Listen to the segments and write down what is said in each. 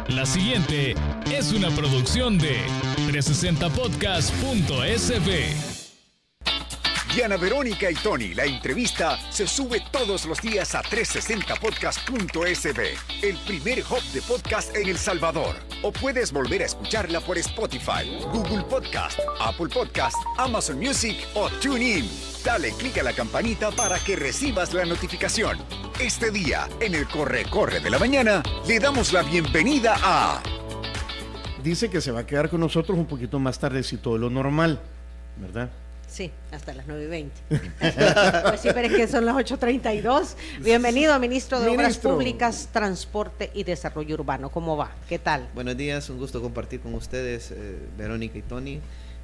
La siguiente es una producción de 360podcast.sb. Diana Verónica y Tony, la entrevista se sube todos los días a 360podcast.sb, el primer hub de podcast en El Salvador. O puedes volver a escucharla por Spotify, Google Podcast, Apple Podcast, Amazon Music o TuneIn. Dale clic a la campanita para que recibas la notificación. Este día, en el Corre de la Mañana, le damos la bienvenida a... Dice que se va a quedar con nosotros un poquito más tardecito de lo normal, ¿verdad? Sí, hasta las 9:20. Pues sí, pero es que son las 8:32. Bienvenido, ministro de Obras Públicas, Transporte y Desarrollo Urbano. ¿Cómo va? ¿Qué tal? Buenos días, un gusto compartir con ustedes, Verónica y Tony,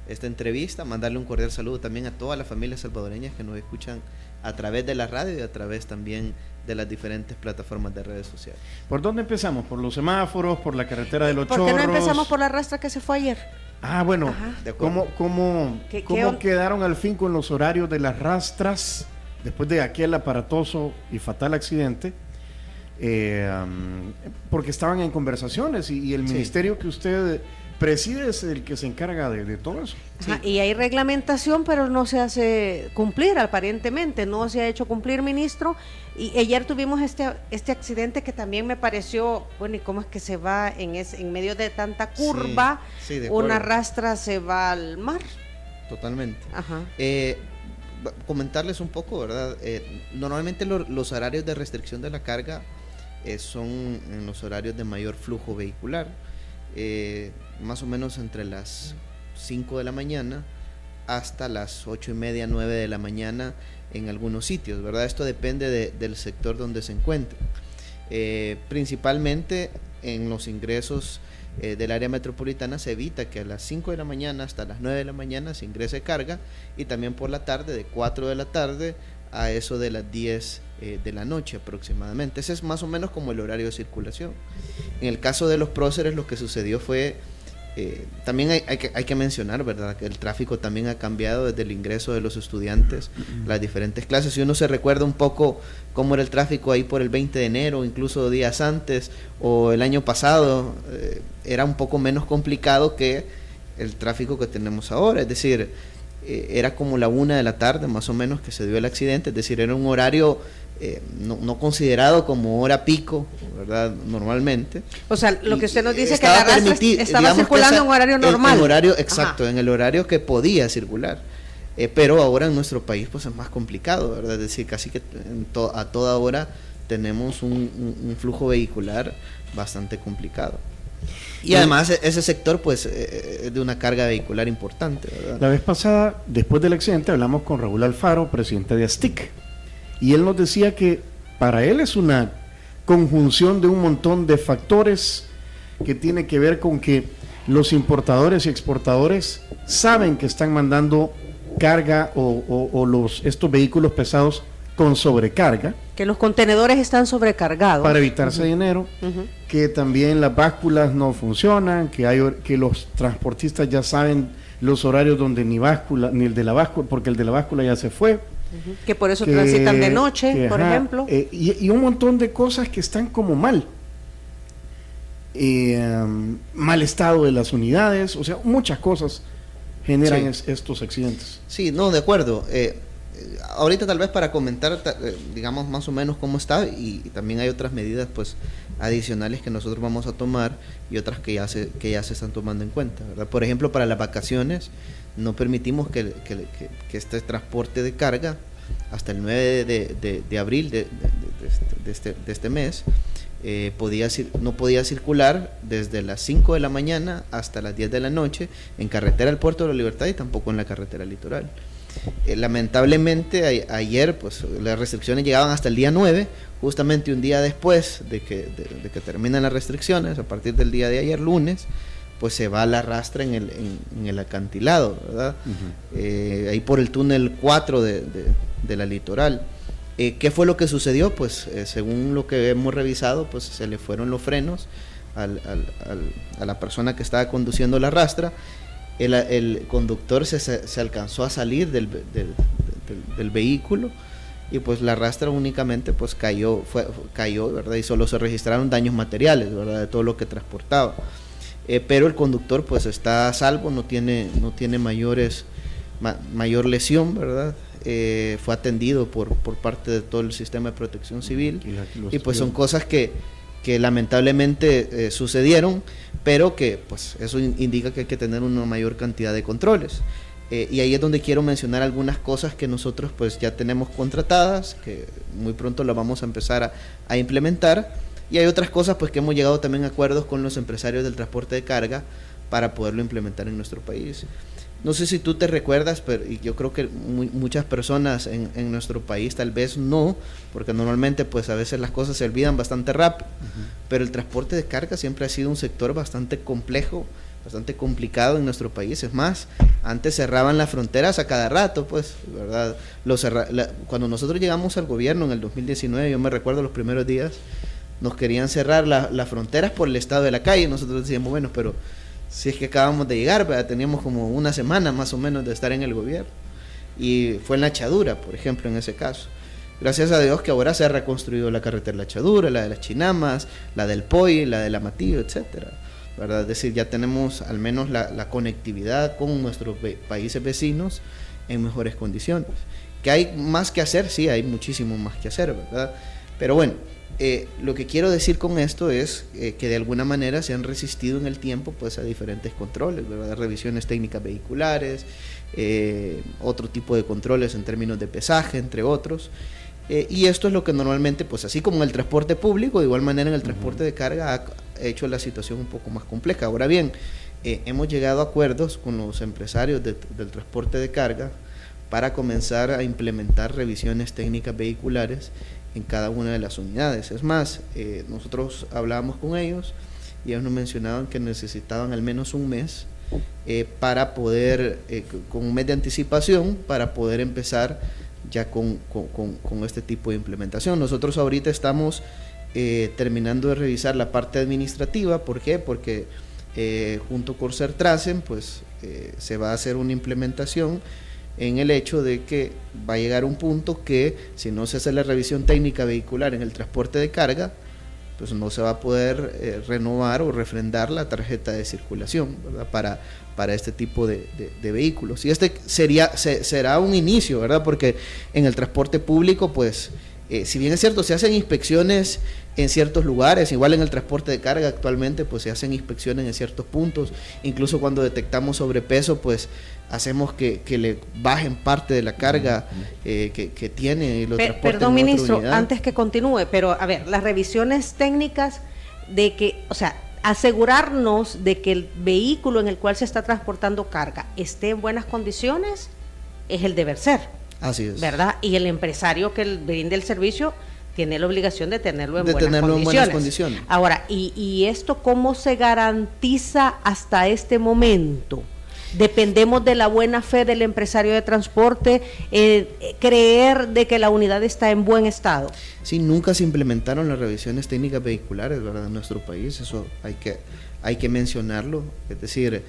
esta entrevista. Mandarle un cordial saludo también a todas las familias salvadoreñas que nos escuchan a través de la radio y a través también de las diferentes plataformas de redes sociales. ¿Por dónde empezamos? ¿Por los semáforos? ¿Por la carretera de los Chorros? ¿Por qué no empezamos por la rastra que se fue ayer? Ah, bueno, ¿cómo quedaron al fin con los horarios de las rastras después de aquel aparatoso y fatal accidente? Porque estaban en conversaciones y el ministerio que usted preside es el que se encarga de todo eso. Ajá, sí. Y hay reglamentación, pero no se hace cumplir, aparentemente, no se ha hecho cumplir, ministro. Y ayer tuvimos este accidente que también me pareció, bueno, ¿y cómo es que se va en medio de tanta curva? Sí, de una rastra se va al mar. Totalmente. Ajá. Comentarles un poco, ¿verdad? Normalmente los horarios de restricción de la carga son en los horarios de mayor flujo vehicular. Más o menos entre las 5 de la mañana hasta las 8:30, 9 de la mañana en algunos sitios, ¿verdad? Esto depende del sector donde se encuentre. Principalmente en los ingresos del área metropolitana se evita que a las 5 de la mañana hasta las 9 de la mañana se ingrese carga, y también por la tarde, de 4 de la tarde a eso de las 10 de la noche aproximadamente. Ese es más o menos como el horario de circulación. En el caso de los próceres, lo que sucedió fue, también hay que mencionar, ¿verdad?, que el tráfico también ha cambiado desde el ingreso de los estudiantes, las diferentes clases. Si uno se recuerda un poco cómo era el tráfico ahí por el 20 de enero, incluso días antes, o el año pasado, era un poco menos complicado que el tráfico que tenemos ahora. Es decir, era como la 1 de la tarde más o menos que se dio el accidente, es decir, era un horario no considerado como hora pico, ¿verdad? Normalmente. O sea, lo que usted nos dice es que la rastra estaba circulando en horario normal. En horario, exacto, en el horario que podía circular. Pero ahora en nuestro país pues es más complicado, ¿verdad? Es decir, casi que a toda hora tenemos un flujo vehicular bastante complicado. Y además ese sector pues es de una carga vehicular importante, ¿verdad? La vez pasada, después del accidente, hablamos con Raúl Alfaro, presidente de ASTIC, y él nos decía que para él es una conjunción de un montón de factores que tiene que ver con que los importadores y exportadores saben que están mandando carga o estos vehículos pesados con sobrecarga. Que los contenedores están sobrecargados. Para evitarse dinero, que también las básculas no funcionan, que los transportistas ya saben los horarios donde ni el de la báscula, porque el de la báscula ya se fue. Que por eso transitan de noche, por ejemplo. Y un montón de cosas que están como mal. Mal estado de las unidades, o sea, muchas cosas generan estos accidentes. Sí, no, de acuerdo. Ahorita tal vez para comentar, digamos más o menos cómo está, y también hay otras medidas pues adicionales que nosotros vamos a tomar y otras que ya se están tomando en cuenta, ¿verdad? Por ejemplo, para las vacaciones no permitimos que este transporte de carga hasta el 9 de abril de este mes no podía circular desde las 5 de la mañana hasta las 10 de la noche en carretera del Puerto de la Libertad y tampoco en la carretera litoral. Lamentablemente ayer pues las restricciones llegaban hasta el día 9, justamente un día después de que terminan las restricciones. A partir del día de ayer, lunes, pues se va a la rastra en el acantilado, ¿verdad? Ahí por el túnel 4 de la litoral. ¿Qué fue lo que sucedió? Pues según lo que hemos revisado, pues se le fueron los frenos a la persona que estaba conduciendo la rastra. El conductor se alcanzó a salir del vehículo, y pues la rastra únicamente pues cayó, ¿verdad? Y solo se registraron daños materiales, ¿verdad? De todo lo que transportaba. Pero el conductor pues está a salvo, no tiene mayor lesión, ¿verdad? Fue atendido por parte de todo el sistema de protección civil, y pues son cosas que lamentablemente sucedieron, pero que pues eso indica que hay que tener una mayor cantidad de controles. Y ahí es donde quiero mencionar algunas cosas que nosotros pues ya tenemos contratadas, que muy pronto las vamos a empezar a implementar, y hay otras cosas pues que hemos llegado también a acuerdos con los empresarios del transporte de carga para poderlo implementar en nuestro país. No sé si tú te recuerdas, pero yo creo que muchas personas en nuestro país tal vez no, porque normalmente pues a veces las cosas se olvidan bastante rápido, pero el transporte de carga siempre ha sido un sector bastante complejo, bastante complicado en nuestro país. Es más, antes cerraban las fronteras a cada rato, pues, ¿verdad? Cuando nosotros llegamos al gobierno en el 2019, yo me recuerdo los primeros días, nos querían cerrar las fronteras por el estado de la calle. Nosotros decíamos, bueno, pero si es que acabamos de llegar, ¿verdad? Teníamos como una semana más o menos de estar en el gobierno, y fue en La Echadura, por ejemplo, en ese caso. Gracias a Dios que ahora se ha reconstruido la carretera de La Echadura, la de las Chinamas, la del Poy, la del Amatillo, etcétera, ¿verdad? Es decir, ya tenemos al menos la conectividad con nuestros países vecinos en mejores condiciones. ¿Que hay más que hacer? Sí, hay muchísimo más que hacer, ¿verdad? Pero bueno, lo que quiero decir con esto es que de alguna manera se han resistido en el tiempo pues a diferentes controles, ¿verdad? Revisiones técnicas vehiculares, otro tipo de controles en términos de pesaje, entre otros. Y esto es lo que normalmente, pues así como en el transporte público, de igual manera en el transporte de carga ha hecho la situación un poco más compleja. Ahora bien, hemos llegado a acuerdos con los empresarios del transporte de carga para comenzar a implementar revisiones técnicas vehiculares en cada una de las unidades. Es más, nosotros hablábamos con ellos y ellos nos mencionaban que necesitaban al menos un mes para poder, con un mes de anticipación, para poder empezar ya con este tipo de implementación. Nosotros ahorita estamos terminando de revisar la parte administrativa. ¿Por qué? Porque junto con Sertracen pues se va a hacer una implementación en el hecho de que va a llegar un punto que si no se hace la revisión técnica vehicular en el transporte de carga, pues no se va a poder renovar o refrendar la tarjeta de circulación, ¿verdad? Para este tipo de vehículos. Y este será un inicio, ¿verdad? Porque en el transporte público, pues, si bien es cierto, se hacen inspecciones en ciertos lugares, igual en el transporte de carga actualmente, pues se hacen inspecciones en ciertos puntos, incluso cuando detectamos sobrepeso, pues hacemos que le bajen parte de la carga que tiene y lo transporten. Perdón, ministro, antes que continúe, pero a ver, las revisiones técnicas de que, o sea, asegurarnos de que el vehículo en el cual se está transportando carga esté en buenas condiciones es el deber ser. Así es. ¿Verdad? Y el empresario que brinde el servicio tiene la obligación de tenerlo en buenas condiciones. Ahora, ¿y esto cómo se garantiza hasta este momento? Dependemos de la buena fe del empresario de transporte, creer de que la unidad está en buen estado. Sí, nunca se implementaron las revisiones técnicas vehiculares, ¿verdad? En nuestro país, eso hay que mencionarlo. Es decir,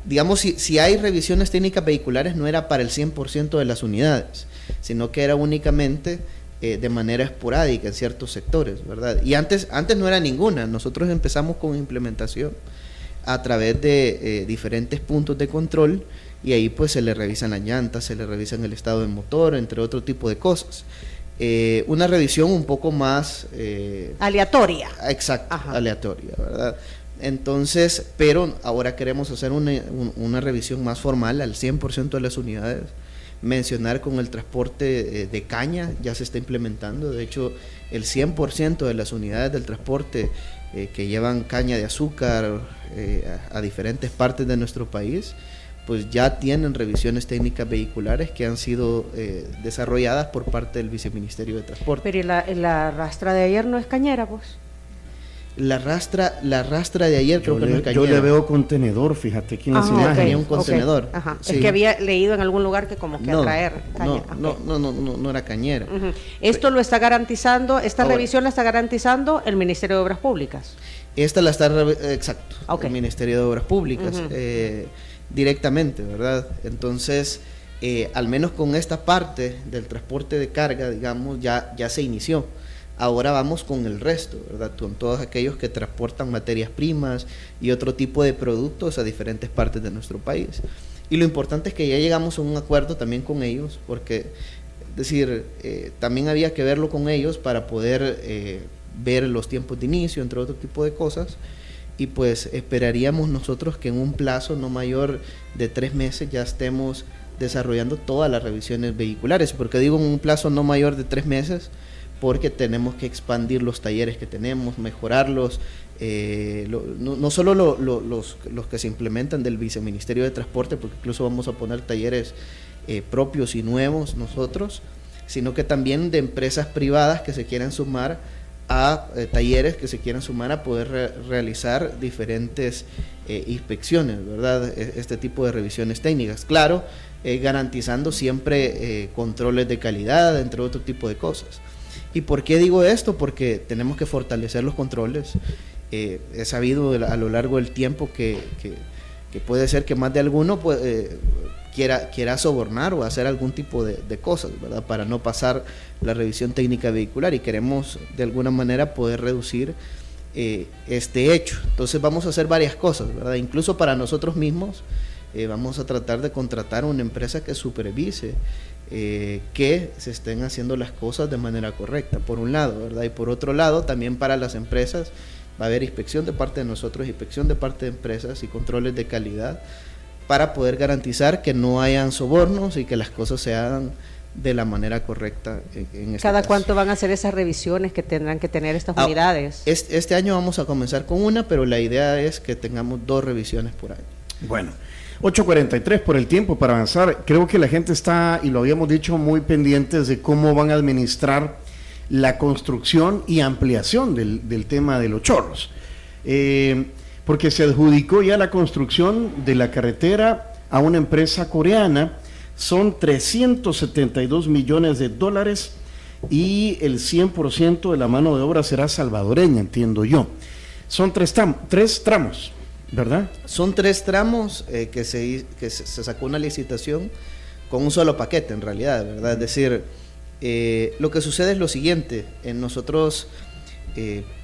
digamos, si hay revisiones técnicas vehiculares, no era para el 100% de las unidades, sino que era únicamente de manera esporádica en ciertos sectores, ¿verdad? Y antes no era ninguna. Nosotros empezamos con implementación a través de diferentes puntos de control, y ahí pues se le revisan las llantas, se le revisan el estado del motor, entre otro tipo de cosas. Una revisión un poco más aleatoria. Exacto. Ajá. Aleatoria, ¿verdad? Entonces, pero ahora queremos hacer una revisión más formal al 100% de las unidades. Mencionar con el transporte de caña, ya se está implementando. De hecho, el 100% de las unidades del transporte que llevan caña de azúcar a diferentes partes de nuestro país, pues ya tienen revisiones técnicas vehiculares que han sido desarrolladas por parte del Viceministerio de Transporte. Pero ¿y la rastra de ayer no es cañera, pues? La rastra de ayer creo que no es cañera. Yo le veo contenedor, fíjate aquí en las imágenes. Tenía un contenedor. Okay. Ajá. Sí. Es que había leído en algún lugar que como que atraer cañera. No era cañera. Esto lo está garantizando, esta revisión la está garantizando el Ministerio de Obras Públicas. Esta la está, exacto, el Ministerio de Obras Públicas, directamente, ¿verdad? Entonces, al menos con esta parte del transporte de carga, digamos, ya se inició. Ahora vamos con el resto, ¿verdad? Con todos aquellos que transportan materias primas y otro tipo de productos a diferentes partes de nuestro país. Y lo importante es que ya llegamos a un acuerdo también con ellos, porque, es decir, también había que verlo con ellos para poder ver los tiempos de inicio, entre otro tipo de cosas, y pues esperaríamos nosotros que en un plazo no mayor de 3 meses ya estemos desarrollando todas las revisiones vehiculares. Porque digo en un plazo no mayor de 3 meses, porque tenemos que expandir los talleres que tenemos, mejorarlos, no solo los que se implementan del Viceministerio de Transporte, porque incluso vamos a poner talleres propios y nuevos nosotros, sino que también de empresas privadas que se quieran sumar a talleres, que se quieran sumar a poder realizar diferentes inspecciones, ¿verdad? Este tipo de revisiones técnicas, claro, garantizando siempre controles de calidad, entre otro tipo de cosas. ¿Y por qué digo esto? Porque tenemos que fortalecer los controles. He sabido a lo largo del tiempo que puede ser que más de alguno quiera sobornar o hacer algún tipo de cosas, ¿verdad? Para no pasar la revisión técnica vehicular, y queremos de alguna manera poder reducir este hecho. Entonces vamos a hacer varias cosas, ¿verdad? Incluso para nosotros mismos vamos a tratar de contratar a una empresa que supervise que se estén haciendo las cosas de manera correcta, por un lado, ¿verdad? Y por otro lado, también para las empresas va a haber inspección de parte de nosotros, inspección de parte de empresas y controles de calidad para poder garantizar que no hayan sobornos y que las cosas se hagan de la manera correcta en este ¿Cada caso. cuánto van a hacer esas revisiones que tendrán que tener estas unidades? Este año vamos a comenzar con una, pero la idea es que tengamos 2 revisiones por año. Bueno, 8:43 por el tiempo para avanzar. Creo que la gente está, y lo habíamos dicho, muy pendientes de cómo van a administrar la construcción y ampliación del tema de los chorros. Porque se adjudicó ya la construcción de la carretera a una empresa coreana. Son $372 millones y el 100% de la mano de obra será salvadoreña, entiendo yo. Son tres tramos, ¿verdad? Son 3 tramos que se sacó una licitación con un solo paquete en realidad, ¿verdad? Es decir, lo que sucede es lo siguiente: nosotros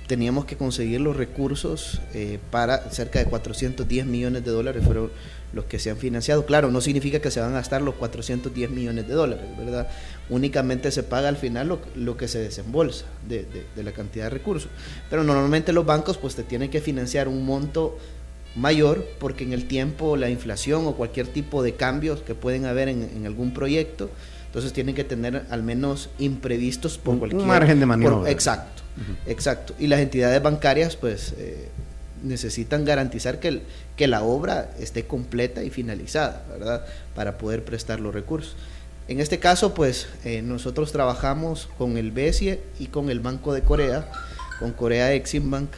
teníamos que conseguir los recursos para cerca de $410 millones fueron los que se han financiado. Claro, no significa que se van a gastar los $410 millones, ¿verdad? Únicamente se paga al final lo que se desembolsa de la cantidad de recursos. Pero normalmente los bancos pues te tienen que financiar un monto mayor, porque en el tiempo la inflación o cualquier tipo de cambios que pueden haber en algún proyecto, entonces tienen que tener al menos imprevistos por cualquier... Un margen de maniobra. Exacto, exacto. Y las entidades bancarias pues necesitan garantizar que la obra esté completa y finalizada, ¿verdad? Para poder prestar los recursos. En este caso pues nosotros trabajamos con el BESIE y con el Banco de Corea, con Korea Exim Bank,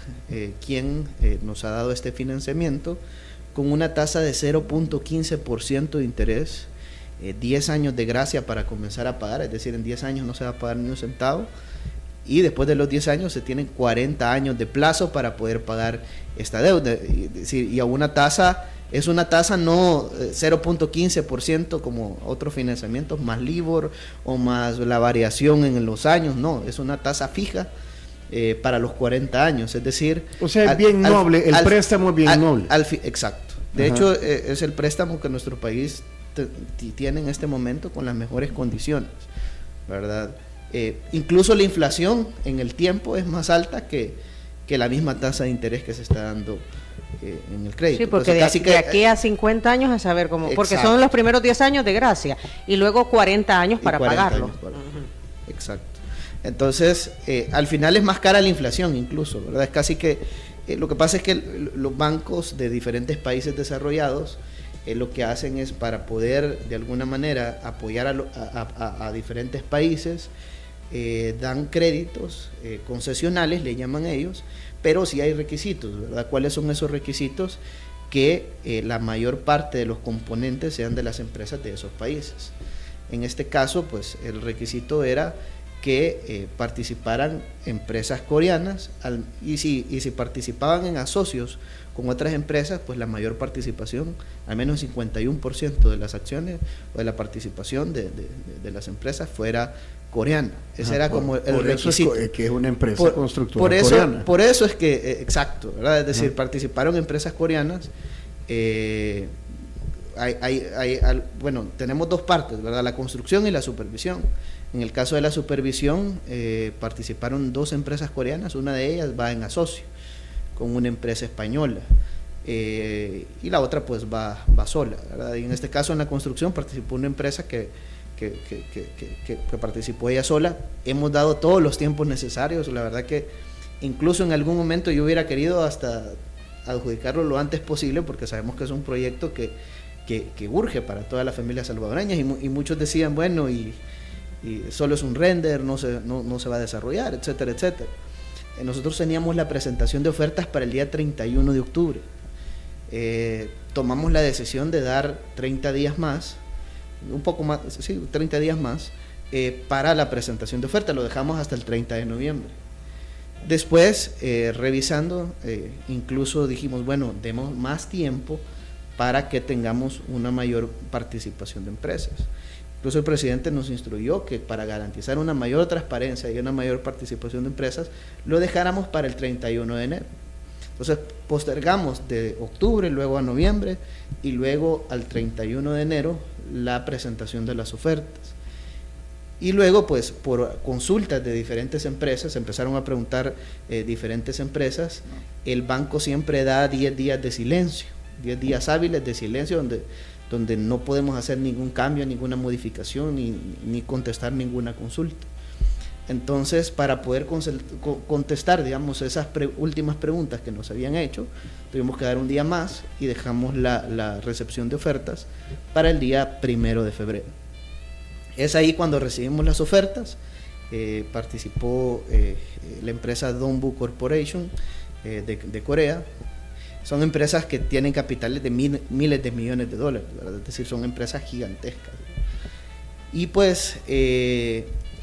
quien nos ha dado este financiamiento con una tasa de 0.15% de interés, 10 años de gracia para comenzar a pagar, es decir, en 10 años no se va a pagar ni un centavo, y después de los 10 años se tienen 40 años de plazo para poder pagar esta deuda, y a una tasa, es una tasa no 0.15% como otros financiamientos, más LIBOR o más la variación en los años, no, es una tasa fija para los 40 años, es decir... O sea, es bien noble, el préstamo es bien noble. Exacto. De hecho, es el préstamo que nuestro país tiene en este momento con las mejores condiciones, ¿verdad? Incluso la inflación en el tiempo es más alta que la misma tasa de interés que se está dando en el crédito. Sí, porque de aquí a 50 años a saber cómo... Porque son los primeros 10 años de gracia y luego 40 años para pagarlo. Exacto. Entonces, al final es más cara la inflación incluso, ¿verdad? Es casi que... lo que pasa es que los bancos de diferentes países desarrollados lo que hacen es, para poder de alguna manera apoyar a diferentes países, dan créditos concesionales, le llaman ellos, pero sí hay requisitos, ¿verdad? ¿Cuáles son esos requisitos? Que la mayor parte de los componentes sean de las empresas de esos países. En este caso, pues el requisito era que participaran empresas coreanas y si participaban en asocios con otras empresas, pues la mayor participación, al menos 51% de las acciones o de la participación de las empresas fuera coreana. Ese era como el requisito. Eso es que es una empresa constructora coreana. Por eso es que, exacto, ¿verdad? Es decir, participaron empresas coreanas. Bueno, tenemos dos partes, ¿verdad? La construcción y la supervisión. En el caso de la supervisión, participaron 2 empresas coreanas, una de ellas va en asocio con una empresa española, y la otra pues va sola, ¿verdad? Y en este caso en la construcción participó una empresa que participó ella sola. Hemos dado todos los tiempos necesarios, la verdad que incluso en algún momento yo hubiera querido hasta adjudicarlo lo antes posible, porque sabemos que es un proyecto que urge para todas las familias salvadoreñas, y muchos decían, bueno, y solo es un render, no se va a desarrollar, etcétera, etcétera. Nosotros teníamos la presentación de ofertas para el día 31 de octubre. Tomamos la decisión de dar 30 días más, un poco más, sí, 30 días más, para la presentación de ofertas. Lo dejamos hasta el 30 de noviembre. Después, revisando, incluso dijimos, bueno, demos más tiempo para que tengamos una mayor participación de empresas. Incluso el presidente nos instruyó que para garantizar una mayor transparencia y una mayor participación de empresas, lo dejáramos para el 31 de enero. Entonces postergamos de octubre, luego a noviembre y luego al 31 de enero la presentación de las ofertas. Y luego, pues, por consultas de diferentes empresas, empezaron a preguntar diferentes empresas, el banco siempre da 10 días de silencio, 10 días hábiles de silencio donde no podemos hacer ningún cambio, ninguna modificación, ni contestar ninguna consulta. Entonces, para poder contestar, digamos, esas últimas preguntas que nos habían hecho, tuvimos que dar un día más y dejamos la recepción de ofertas para el día 1 de febrero. Es ahí cuando recibimos las ofertas. Participó la empresa Dongbu Corporation de Corea. Son empresas que tienen capitales de miles de millones de dólares, ¿verdad? Es decir, son empresas gigantescas. Y pues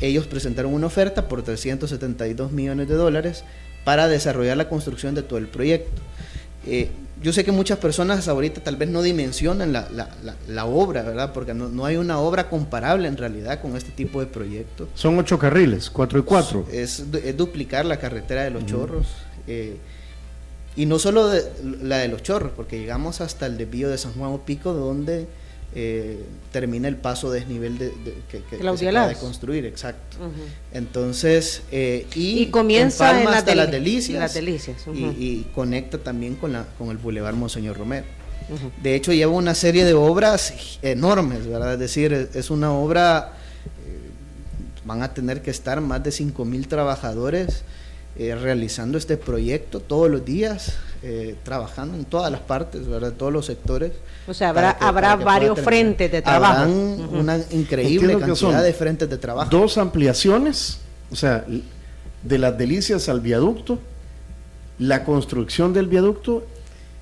ellos presentaron una oferta por 372 millones de dólares para desarrollar la construcción de todo el proyecto. Yo sé que muchas personas ahorita tal vez no dimensionan la obra, ¿verdad? Porque no hay una obra comparable en realidad con este tipo de proyectos. Son 8 carriles, 4 y 4. Es duplicar la carretera de Los Chorros. Y no solo la de Los Chorros, porque llegamos hasta el desvío de San Juan Opico, donde termina el paso desnivel que se acaba de construir, exacto. Entonces, y comienza en hasta Las Delicias, Las Delicias. y conecta también con el Boulevard Monseñor Romero. De hecho, lleva una serie de obras enormes, ¿verdad? Es decir, es una obra, van a tener que estar más de 5,000 trabajadores realizando este proyecto todos los días, trabajando en todas las partes, ¿verdad? Todos los sectores. O sea, habrá varios frentes de trabajo. Habrán una increíble cantidad de frentes de trabajo. 2 ampliaciones, o sea, de Las Delicias al viaducto, la construcción del viaducto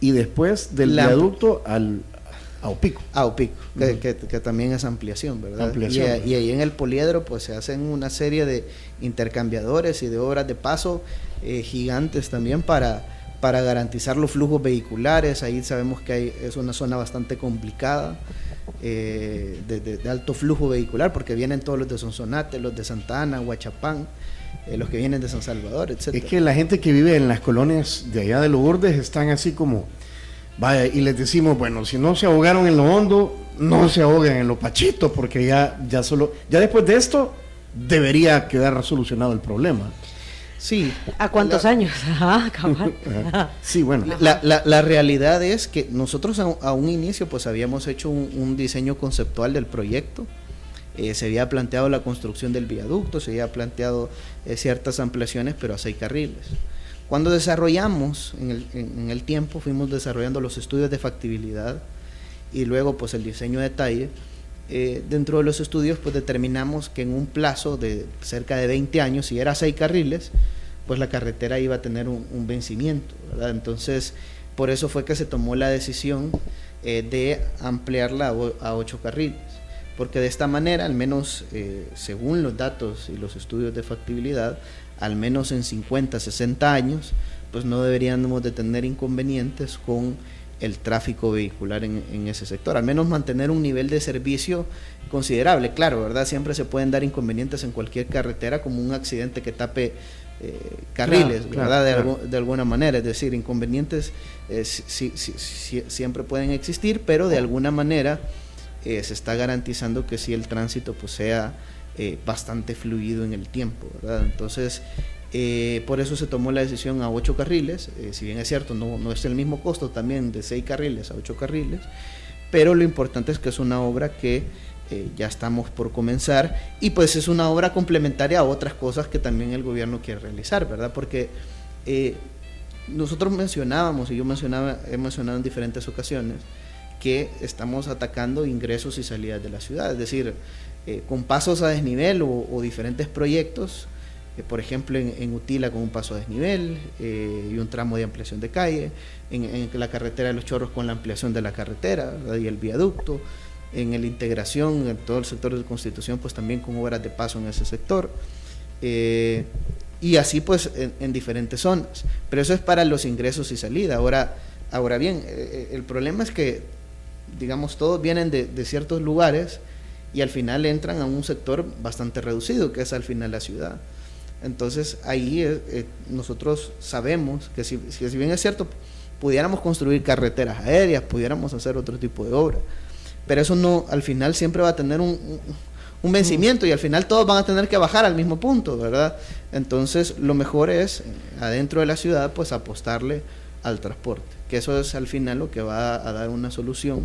y después del viaducto a Opico. A Opico, que también es ampliación, ¿verdad? Y ahí en el poliedro pues se hacen una serie de intercambiadores y de obras de paso gigantes también para garantizar los flujos vehiculares. Ahí sabemos que es una zona bastante complicada de alto flujo vehicular, porque vienen todos los de Sonsonate, los de Santa Ana, Huachapán, los que vienen de San Salvador, etc. Es que la gente que vive en las colonias de allá de Lourdes están así como, vaya, y les decimos, bueno, si no se ahogaron en lo hondo, no se ahogan en lo pachito, porque ya después de esto debería quedar solucionado el problema. Sí. ¿A cuántos años? Cabal. Sí, bueno. La realidad es que nosotros a un inicio pues habíamos hecho un diseño conceptual del proyecto. Se había planteado la construcción del viaducto, se había planteado ciertas ampliaciones, pero a 6 carriles. Cuando desarrollamos en el tiempo, fuimos desarrollando los estudios de factibilidad y luego pues el diseño de detalle. Dentro de los estudios pues determinamos que en un plazo de cerca de 20 años, si era 6 carriles, pues la carretera iba a tener un vencimiento, ¿verdad? Entonces, por eso fue que se tomó la decisión de ampliarla a 8 carriles. porque de esta manera, al menos según los datos y los estudios de factibilidad, al menos en 50, 60 años, pues no deberíamos de tener inconvenientes con el tráfico vehicular en ese sector, al menos mantener un nivel de servicio considerable. Claro, ¿verdad? Siempre se pueden dar inconvenientes en cualquier carretera, como un accidente que tape carriles, claro, ¿verdad? claro. De alguna manera, es decir, inconvenientes siempre pueden existir, pero de alguna manera se está garantizando que sí el tránsito pues sea bastante fluido en el tiempo, ¿verdad? Entonces, por eso se tomó la decisión a 8 carriles, si bien es cierto, no es el mismo costo también de 6 carriles a 8 carriles, pero lo importante es que es una obra que ya estamos por comenzar, y pues es una obra complementaria a otras cosas que también el gobierno quiere realizar, ¿verdad? Porque nosotros mencionábamos, y he mencionado en diferentes ocasiones, que estamos atacando ingresos y salidas de la ciudad, es decir, con pasos a desnivel o diferentes proyectos, por ejemplo en Utila con un paso a desnivel y un tramo de ampliación de calle, en la carretera de Los Chorros con la ampliación de la carretera, ¿verdad? Y el viaducto, en la integración, en todo el sector de Constitución, pues también con obras de paso en ese sector, y así pues en diferentes zonas, pero eso es para los ingresos y salida. Ahora bien, el problema es que, digamos, todos vienen de ciertos lugares y al final entran a un sector bastante reducido, que es al final la ciudad. Entonces ahí nosotros sabemos que si bien es cierto, pudiéramos construir carreteras aéreas, pudiéramos hacer otro tipo de obra, pero eso no, al final siempre va a tener un vencimiento, y al final todos van a tener que bajar al mismo punto, ¿verdad? Entonces lo mejor es, adentro de la ciudad, pues apostarle al transporte, que eso es al final lo que va a dar una solución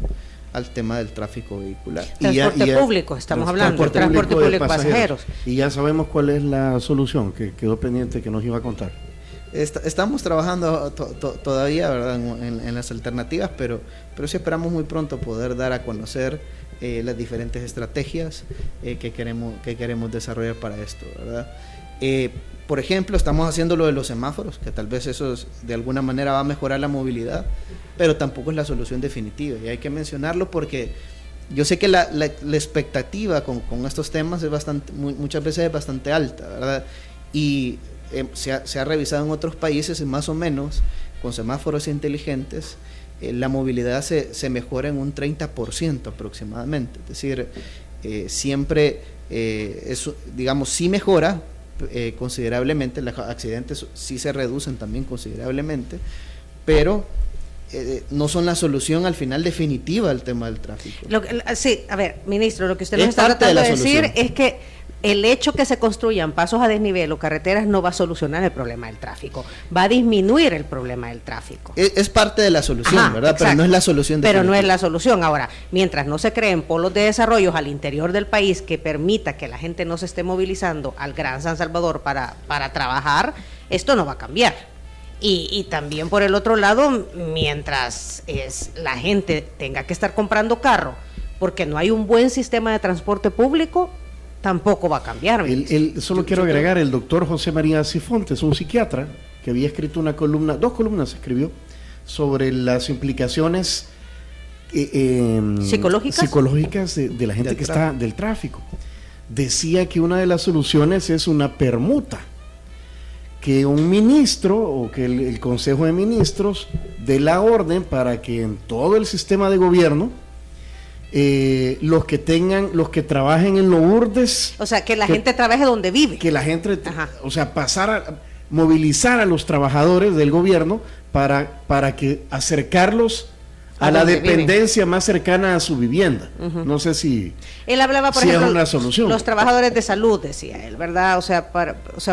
al tema del tráfico vehicular. Transporte público, estamos hablando, transporte público de pasajeros. Y ya sabemos cuál es la solución que quedó pendiente, que nos iba a contar. Estamos trabajando todavía, ¿verdad?, en las alternativas, pero sí esperamos muy pronto poder dar a conocer las diferentes estrategias que queremos desarrollar para esto, ¿verdad? Por ejemplo, estamos haciendo lo de los semáforos, que tal vez eso de alguna manera va a mejorar la movilidad, pero tampoco es la solución definitiva, y hay que mencionarlo porque yo sé que la expectativa con estos temas es muchas veces es bastante alta, ¿verdad? Y se ha revisado en otros países, y más o menos con semáforos inteligentes la movilidad se mejora en un 30% aproximadamente, es decir, siempre eso, digamos, sí mejora considerablemente, los accidentes sí se reducen también considerablemente, pero no son la solución al final definitiva al tema del tráfico. Sí, a ver, ministro, lo que usted nos está tratando de decir es que el hecho que se construyan pasos a desnivel o carreteras no va a solucionar el problema del tráfico, va a disminuir el problema del tráfico. Es parte de la solución, ajá, ¿verdad? Exacto. Pero no es la solución definitiva. Pero no es la solución. Ahora, mientras no se creen polos de desarrollo al interior del país que permita que la gente no se esté movilizando al Gran San Salvador para trabajar, esto no va a cambiar. Y también por el otro lado, mientras la gente tenga que estar comprando carro porque no hay un buen sistema de transporte público, tampoco va a cambiar. Solo quiero agregar, el doctor José María Sifontes, un psiquiatra que había escrito una columna, 2 columnas escribió, sobre las implicaciones psicológicas de la gente que está del tráfico. Decía que una de las soluciones es una permuta, que un ministro o que el Consejo de Ministros dé la orden para que en todo el sistema de gobierno los que trabajen en los urdes, o sea, que la gente trabaje donde vive, que la gente, o sea, movilizar a los trabajadores del gobierno para que acercarlos a la dependencia más cercana a su vivienda. No sé si él hablaba, por ejemplo, es una solución. Los trabajadores de salud, decía él, ¿verdad? O sea,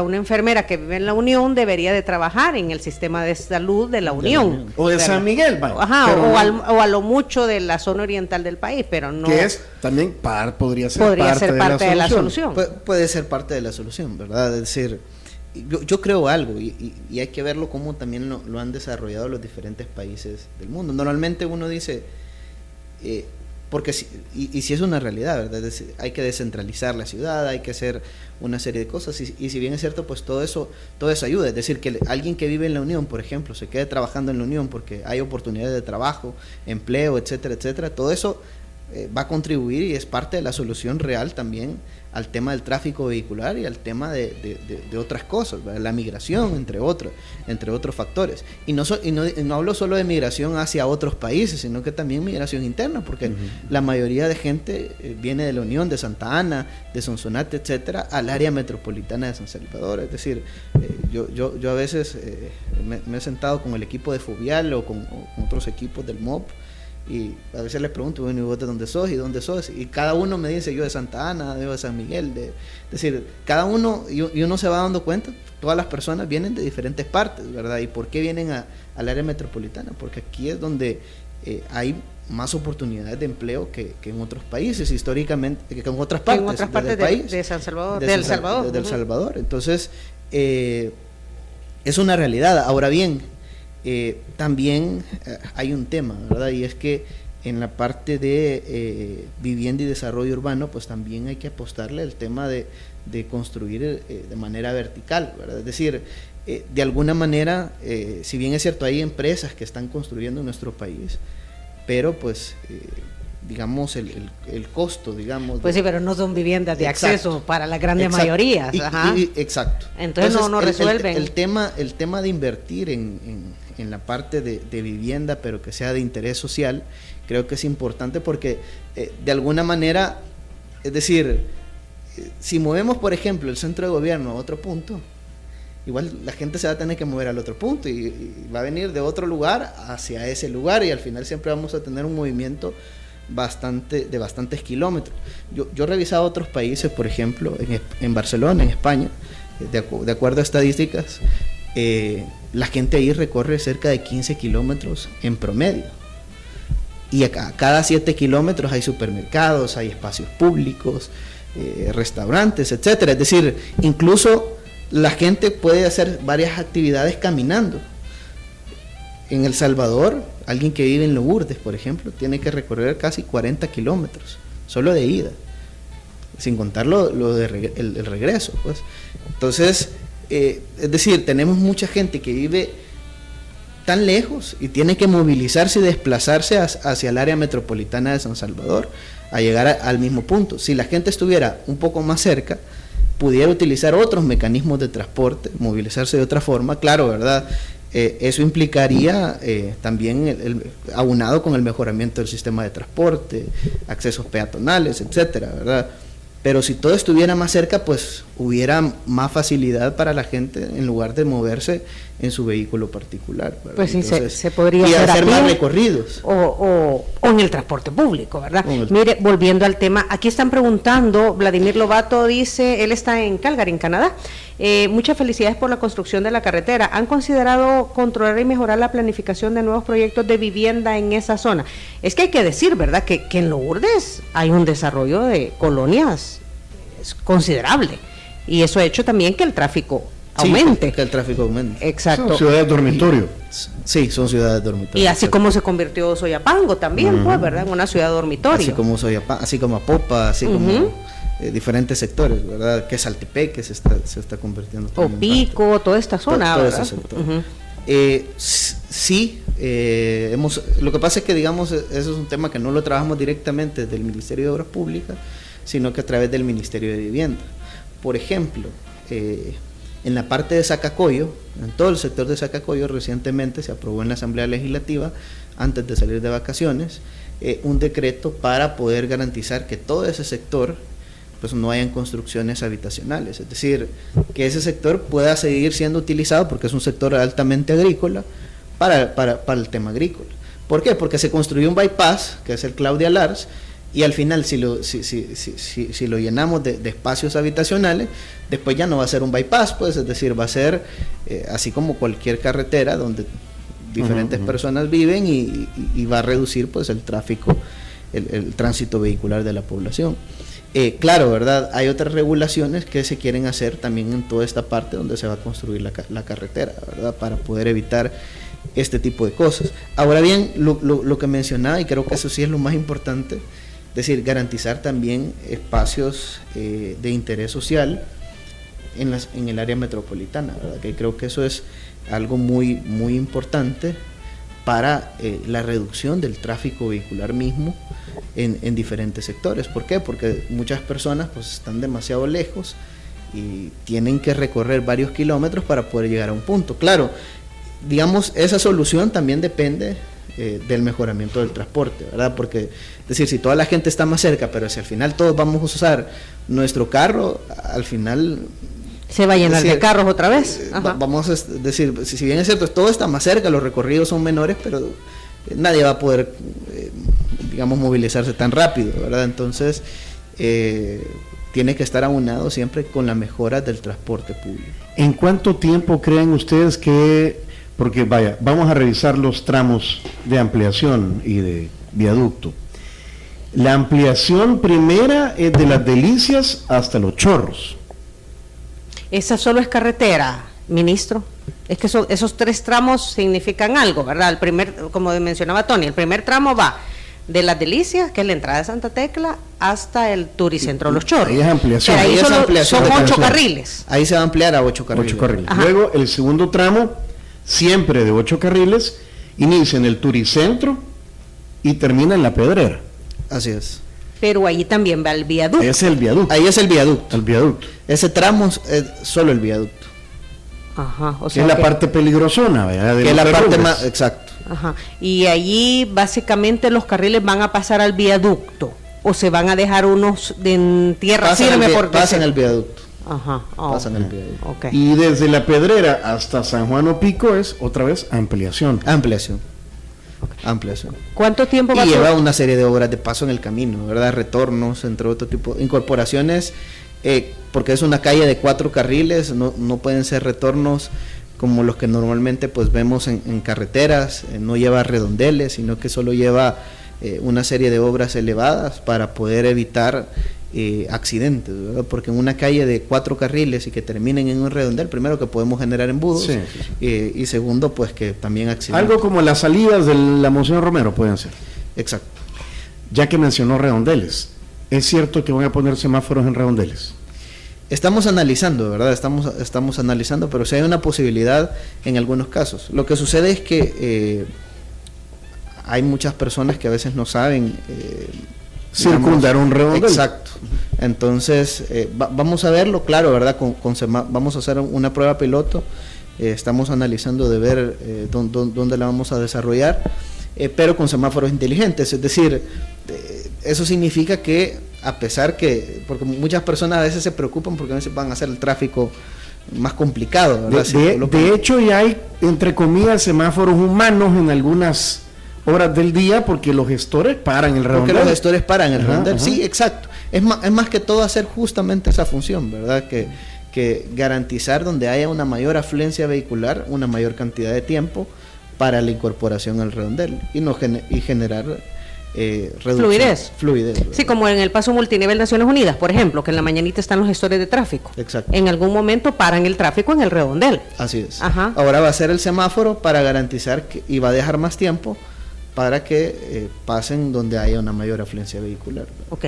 una enfermera que vive en la Unión debería de trabajar en el sistema de salud de la Unión. O de San Miguel, vaya. Ajá, o a lo mucho de la zona oriental del país, pero no. Que es también podría ser parte de la solución. Puede ser parte de la solución, ¿verdad? Es decir, yo creo algo y hay que verlo cómo también lo han desarrollado los diferentes países del mundo. Normalmente uno dice, porque si es una realidad, ¿verdad? Es decir, hay que descentralizar la ciudad, hay que hacer una serie de cosas, y si bien es cierto, pues todo eso ayuda. Es decir, que alguien que vive en la Unión, por ejemplo, se quede trabajando en la Unión porque hay oportunidades de trabajo, empleo, etcétera, etcétera, todo eso va a contribuir y es parte de la solución real también al tema del tráfico vehicular y al tema de otras cosas, ¿verdad? La migración, entre otros factores. Y no hablo solo de migración hacia otros países, sino que también migración interna, porque la mayoría de gente viene de la Unión, de Santa Ana, de Sonsonate, etcétera, al área metropolitana de San Salvador. Es decir, yo a veces me he sentado con el equipo de Fovial o con otros equipos del MOP, y a veces les pregunto, bueno, ¿y vos de dónde sos? ¿Y dónde sos? Y cada uno me dice, yo de Santa Ana, yo de San Miguel. Es decir, cada uno, y uno se va dando cuenta, todas las personas vienen de diferentes partes, ¿verdad? ¿Y por qué vienen al área metropolitana? Porque aquí es donde hay más oportunidades de empleo que en otros países, históricamente, que en otras partes, del país. De San Salvador. Del Salvador. Del Salvador. Entonces, es una realidad. Ahora bien, también hay un tema, ¿verdad? Y es que en la parte de vivienda y desarrollo urbano, pues también hay que apostarle al tema de construir de manera vertical, ¿verdad? Es decir, de alguna manera, si bien es cierto, hay empresas que están construyendo en nuestro país, pero pues digamos el costo, digamos. Pues sí, pero no son viviendas de acceso para las grandes mayorías. Exacto. Entonces no resuelven. El tema de invertir en la parte de vivienda, pero que sea de interés social, creo que es importante porque de alguna manera, es decir, si movemos, por ejemplo, el centro de gobierno a otro punto, igual la gente se va a tener que mover al otro punto y va a venir de otro lugar hacia ese lugar, y al final siempre vamos a tener un movimiento de bastantes kilómetros. Yo he revisado otros países, por ejemplo, en Barcelona, en España, de acuerdo a estadísticas, la gente ahí recorre cerca de 15 kilómetros en promedio. Y a cada 7 kilómetros hay supermercados, hay espacios públicos, restaurantes, etcétera. Es decir, incluso la gente puede hacer varias actividades caminando. En El Salvador, alguien que vive en Lourdes, por ejemplo, tiene que recorrer casi 40 kilómetros, solo de ida, sin contar el regreso, pues. Entonces, es decir, tenemos mucha gente que vive tan lejos y tiene que movilizarse y desplazarse hacia el área metropolitana de San Salvador a llegar al mismo punto. Si la gente estuviera un poco más cerca, pudiera utilizar otros mecanismos de transporte, movilizarse de otra forma, claro, ¿verdad? Eso implicaría también aunado con el mejoramiento del sistema de transporte, accesos peatonales, etcétera, ¿verdad? Pero si todo estuviera más cerca, pues hubiera más facilidad para la gente en lugar de moverse en su vehículo particular, ¿verdad? Pues sí, se podría hacer más recorridos. O en el transporte público, ¿verdad? Mire, volviendo al tema, aquí están preguntando, Vladimir Lobato dice, él está en Calgary, en Canadá, muchas felicidades por la construcción de la carretera. ¿Han considerado controlar y mejorar la planificación de nuevos proyectos de vivienda en esa zona? Es que hay que decir, ¿verdad?, que en Lourdes hay un desarrollo de colonias considerable, y eso ha hecho también que el tráfico aumente. Sí, que el tráfico aumente. Exacto. Son ciudades dormitorio. Sí, son ciudades dormitorio. Y así como se convirtió Soyapango también, pues, ¿verdad?, en una ciudad dormitorio. Así como Soyapango, así como Apopa, así como diferentes sectores, ¿verdad? Que Saltepec se está convirtiendo. O Pico, toda esta zona, todo ¿verdad? ese sector. Sí, lo que pasa es que, digamos, eso es un tema que no lo trabajamos directamente desde el Ministerio de Obras Públicas, sino que a través del Ministerio de Vivienda. Por ejemplo, en la parte de Zacacoyo, en todo el sector de Zacacoyo, recientemente se aprobó en la Asamblea Legislativa, antes de salir de vacaciones, un decreto para poder garantizar que todo ese sector, pues no hayan construcciones habitacionales, es decir, que ese sector pueda seguir siendo utilizado, porque es un sector altamente agrícola, para el tema agrícola. ¿Por qué? Porque se construyó un bypass, que es el Claudia Lars, y al final si lo llenamos de espacios habitacionales, después ya no va a ser un bypass, pues, es decir, va a ser así como cualquier carretera donde diferentes personas viven, y va a reducir, pues, el tráfico, el tránsito vehicular de la población. Claro, ¿verdad? Hay otras regulaciones que se quieren hacer también en toda esta parte donde se va a construir la carretera, ¿verdad? Para poder evitar este tipo de cosas. Ahora bien, lo que mencionaba, y creo que eso sí es lo más importante, es decir, garantizar también espacios de interés social en el área metropolitana, ¿verdad? Que creo que eso es algo muy, muy importante para la reducción del tráfico vehicular mismo en diferentes sectores. ¿Por qué? Porque muchas personas pues están demasiado lejos y tienen que recorrer varios kilómetros para poder llegar a un punto. Claro, digamos, esa solución también depende del mejoramiento del transporte, ¿verdad? Porque, es decir, si toda la gente está más cerca, pero si al final todos vamos a usar nuestro carro, al final se va a llenar de carros otra vez. Vamos a decir, si bien es cierto, todo está más cerca, los recorridos son menores, pero nadie va a poder, digamos, movilizarse tan rápido, ¿verdad? Entonces, tiene que estar aunado siempre con la mejora del transporte público. ¿En cuánto tiempo creen ustedes que, porque vaya, vamos a revisar los tramos de ampliación y de viaducto? La ampliación primera es de Las Delicias hasta Los Chorros. Esa solo es carretera, ministro. Es que esos 3 tramos significan algo, ¿verdad? El primer, como mencionaba Tony, el primer tramo va de Las Delicias, que es la entrada de Santa Tecla, hasta el Turicentro Los Chorros. Ahí es ampliación. Pero ahí es ampliación, son 8 carriles. Ahí se va a ampliar a 8 carriles. 8 carriles. Ajá. Luego, el segundo tramo, siempre de 8 carriles, inicia en el Turicentro y termina en La Pedrera. Así es. Pero ahí también va el viaducto. Es el viaducto. Ahí es el viaducto. El viaducto. Ese tramo es solo el viaducto. Ajá, o Que sea es la que- parte peligrosona, ¿verdad? De Que es los la parte derrumbes. más... Exacto. Ajá. Y allí básicamente los carriles van a pasar al viaducto o se van a dejar unos en tierra firme por Pasan el viaducto. Ajá. Pasan el viaducto. Ok. Y desde La Pedrera hasta San Juan Opico es otra vez ampliación. Ampliación. Ampliación. ¿Cuánto tiempo va a Y lleva tomar? una serie de obras de paso en el camino, ¿verdad? Retornos, entre otro tipo, incorporaciones, porque es una calle de 4 carriles, no pueden ser retornos como los que normalmente pues vemos en carreteras, no lleva redondeles, sino que solo lleva una serie de obras elevadas para poder evitar accidentes, ¿verdad? Porque en una calle de 4 carriles y que terminen en un redondel, primero que podemos generar embudos, Sí. Y segundo pues que también accidentes. Algo como las salidas de la Monseñor Romero pueden ser. Exacto. Ya que mencionó redondeles, ¿es cierto que van a poner semáforos en redondeles? Estamos analizando, ¿verdad? Estamos analizando, pero sí hay una posibilidad en algunos casos. Lo que sucede es que hay muchas personas que a veces no saben Circundar un redondel. Exacto. Entonces, vamos a verlo, claro, ¿verdad? Vamos a hacer una prueba piloto. Estamos analizando de ver dónde la vamos a desarrollar, pero con semáforos inteligentes. Es decir, eso significa que a pesar que, porque muchas personas a veces se preocupan porque a veces van a hacer el tráfico más complicado, ¿verdad? De hecho, ya hay, entre comillas, semáforos humanos en algunas horas del día porque los gestores paran el redondel. Porque los gestores paran el redondel. Ajá. Sí, exacto. Es más que todo hacer justamente esa función, ¿verdad? Que garantizar donde haya una mayor afluencia vehicular, una mayor cantidad de tiempo para la incorporación al redondel y generar reducción. Fluidez. ¿verdad? Sí, como en el paso multinivel Naciones Unidas, por ejemplo, que en la mañanita están los gestores de tráfico. Exacto. En algún momento paran el tráfico en el redondel. Así es. Ajá. Ahora va a ser el semáforo para garantizar y va a dejar más tiempo para que pasen donde haya una mayor afluencia vehicular. Ok.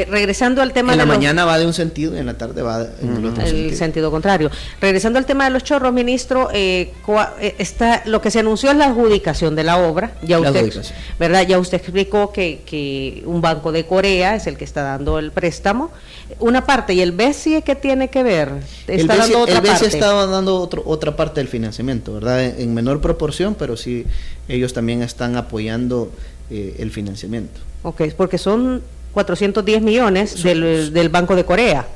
Regresando al tema En de la los- mañana va de un sentido y en la tarde va en el otro el sentido. sentido contrario. Regresando al tema de los chorros, ministro, está lo que se anunció es la adjudicación de la obra. Ya La usted, adjudicación. ¿verdad? Ya usted explicó que un banco de Corea es el que está dando el préstamo. Una parte, ¿y el BESI qué tiene que ver? Está dando otra el BESI parte. estaba dando otra parte del financiamiento, ¿verdad? En menor proporción, pero sí ellos también están apoyando el financiamiento. Ok, porque son 410 millones del Banco de Corea.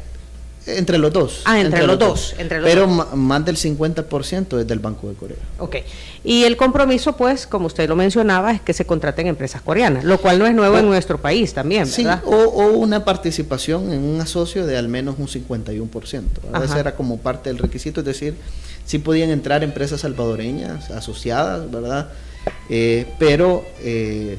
Entre los dos. Entre los dos. Pero más del 50% es del Banco de Corea. Ok. Y el compromiso, pues, como usted lo mencionaba, es que se contraten empresas coreanas, lo cual no es nuevo en nuestro país también, Sí, ¿verdad? o una participación en un asocio de al menos un 51%. ¿verdad? Ajá. Ese era como parte del requisito, es decir, sí podían entrar empresas salvadoreñas asociadas, ¿verdad? Pero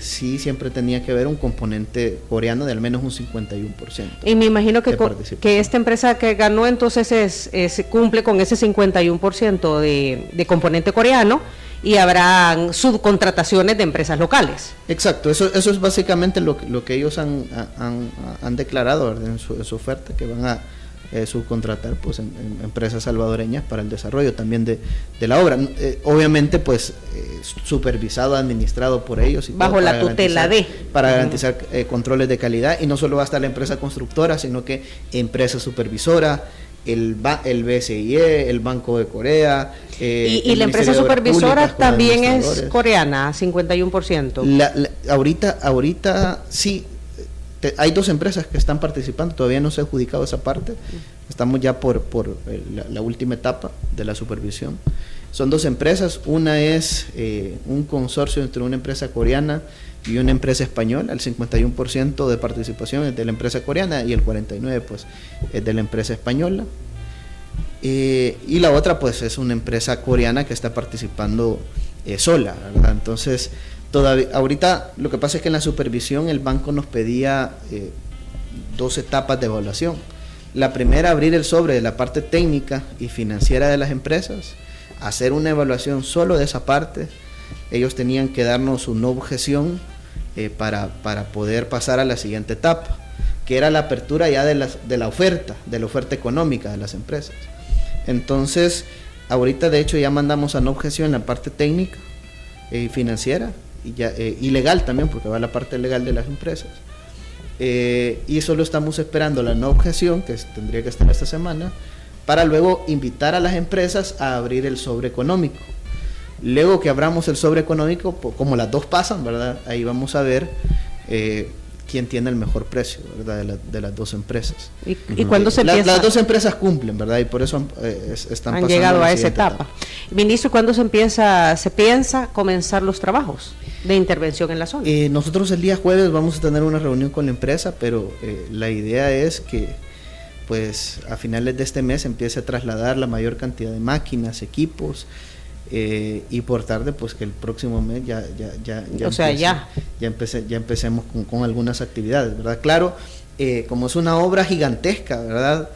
sí siempre tenía que haber un componente coreano de al menos un 51%. Y me imagino de participación. que esta empresa que ganó entonces cumple con ese 51% de componente coreano y habrán subcontrataciones de empresas locales. Exacto, eso es básicamente lo que ellos han declarado, ¿verdad? en su oferta, que van a subcontratar pues en empresas salvadoreñas para el desarrollo también de la obra, obviamente pues supervisado, administrado por ellos y bajo la tutela para garantizar controles de calidad, y no solo va a estar la empresa constructora, sino que empresa supervisora, el BCIE, el Banco de Corea, y la empresa supervisora también es coreana, 51%. Ahorita sí. Hay 2 empresas que están participando, todavía no se ha adjudicado esa parte, estamos ya por la última etapa de la supervisión. Son 2 empresas, una es un consorcio entre una empresa coreana y una empresa española, el 51% de participación es de la empresa coreana y el 49% pues es de la empresa española. Y la otra pues es una empresa coreana que está participando sola, ¿verdad? Entonces, ahorita lo que pasa es que en la supervisión el banco nos pedía 2 etapas de evaluación. La primera, abrir el sobre de la parte técnica y financiera de las empresas, hacer una evaluación solo de esa parte. Ellos tenían que darnos una objeción para poder pasar a la siguiente etapa, que era la apertura ya de la oferta económica de las empresas. Entonces, ahorita de hecho ya mandamos a no objeción en la parte técnica y financiera, y legal también, porque va la parte legal de las empresas, y solo estamos esperando la no objeción, que tendría que estar esta semana, para luego invitar a las empresas a abrir el sobre económico. Luego que abramos el sobre económico, como las 2 pasan, ¿verdad? Ahí vamos a ver quién tiene el mejor precio, ¿verdad? De las 2 empresas. ¿Y cuándo se empieza? Las 2 empresas cumplen, ¿verdad? Y por eso han llegado a esa etapa. Ministro, ¿cuándo se piensa comenzar los trabajos de intervención en la zona? Nosotros el día jueves vamos a tener una reunión con la empresa, pero la idea es que pues a finales de este mes empiece a trasladar la mayor cantidad de máquinas, equipos, y por tarde pues que el próximo mes ya empecemos con algunas actividades, ¿verdad? Claro, como es una obra gigantesca, ¿verdad?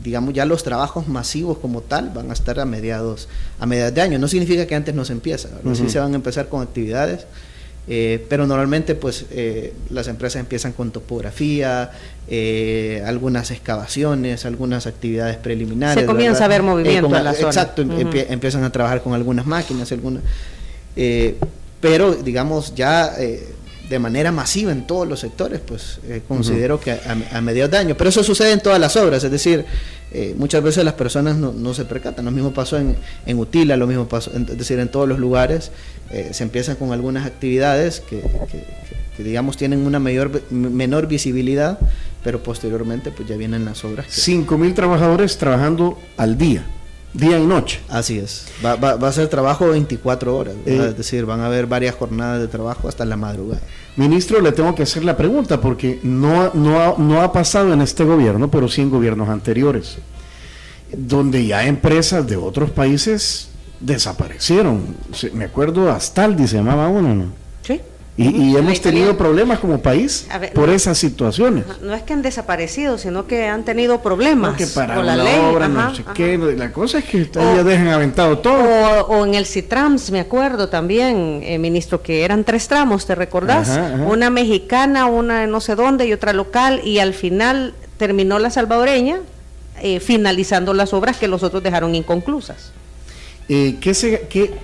Digamos ya los trabajos masivos como tal van a estar a mediados de año. No significa que antes no se empieza, ¿verdad? Sí se van a empezar con actividades, pero normalmente pues las empresas empiezan con topografía, algunas excavaciones, algunas actividades preliminares. Se comienza a ver movimiento en la zona. Exacto, empiezan a trabajar con algunas máquinas, pero digamos ya de manera masiva en todos los sectores, pues considero que a mediados de año. Pero eso sucede en todas las obras, es decir, muchas veces las personas no se percatan. Lo mismo pasó en Utila, lo mismo pasó, es decir, en todos los lugares se empiezan con algunas actividades que digamos tienen una menor visibilidad, pero posteriormente pues ya vienen las obras. 5,000 trabajadores trabajando al día y noche. Así es, va a ser trabajo 24 horas, es decir, van a haber varias jornadas de trabajo hasta la madrugada. Ministro, le tengo que hacer la pregunta porque no ha pasado en este gobierno, pero sí en gobiernos anteriores, donde ya empresas de otros países desaparecieron. Me acuerdo, Astaldi se llamaba uno, ¿no? Sí. Y hemos tenido problemas como país por esas situaciones. No es que han desaparecido, sino que han tenido problemas no, que para con la ley. Obra, no sé qué. La cosa es que ya dejan aventado todo. O en el CITRAMS, me acuerdo también, ministro, que eran 3 tramos, ¿te recordás? Una mexicana, una no sé dónde y otra local, y al final terminó la salvadoreña finalizando las obras que los otros dejaron inconclusas. ¿Qué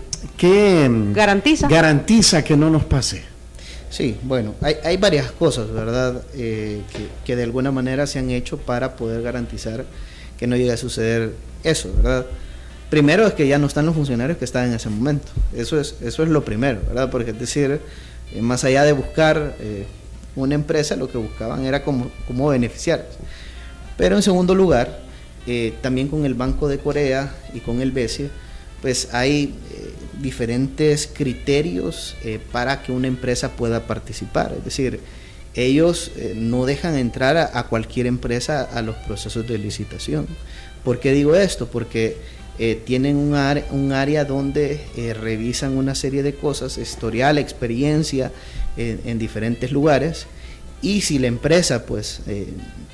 garantiza que no nos pase? Sí, bueno, hay varias cosas, ¿verdad? Que de alguna manera se han hecho para poder garantizar que no llegue a suceder eso, ¿verdad? Primero es que ya no están los funcionarios que estaban en ese momento. Eso es lo primero, ¿verdad? Porque es decir, más allá de buscar una empresa, lo que buscaban era cómo beneficiarse. Pero en segundo lugar, también con el Banco de Corea y con el BCE, pues hay diferentes criterios para que una empresa pueda participar. Es decir, ellos no dejan entrar a cualquier empresa a los procesos de licitación. ¿Por qué digo esto? Porque tienen un área donde revisan una serie de cosas, historial, experiencia en diferentes lugares, y si la empresa pues